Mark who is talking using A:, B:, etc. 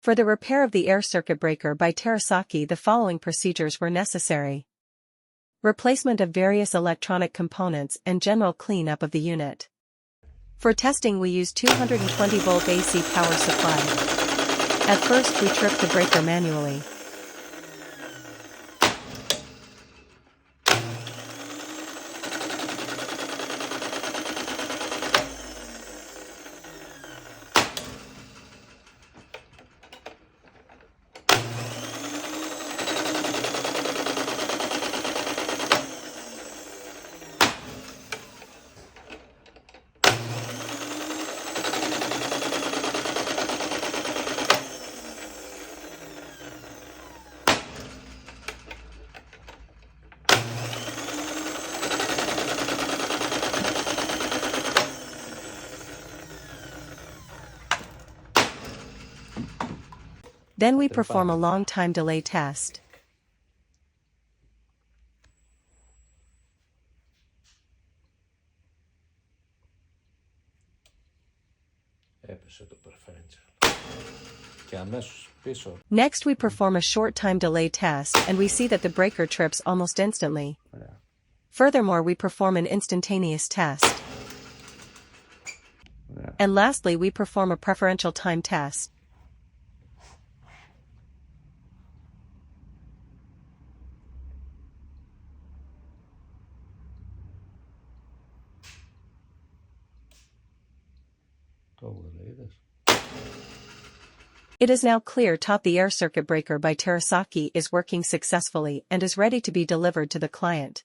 A: For the repair of the air circuit breaker by Terasaki, the following procedures were necessary. Replacement of various electronic components and general cleanup of the unit. For testing we use 220-volt AC power supply. At first we trip the breaker manually. Then we perform a long time delay test. Next we perform a short time delay test and we see that the breaker trips almost instantly. Furthermore, we perform an instantaneous test. And lastly we perform a preferential time test. It is now clear the air circuit breaker by Terasaki is working successfully and is ready to be delivered to the client.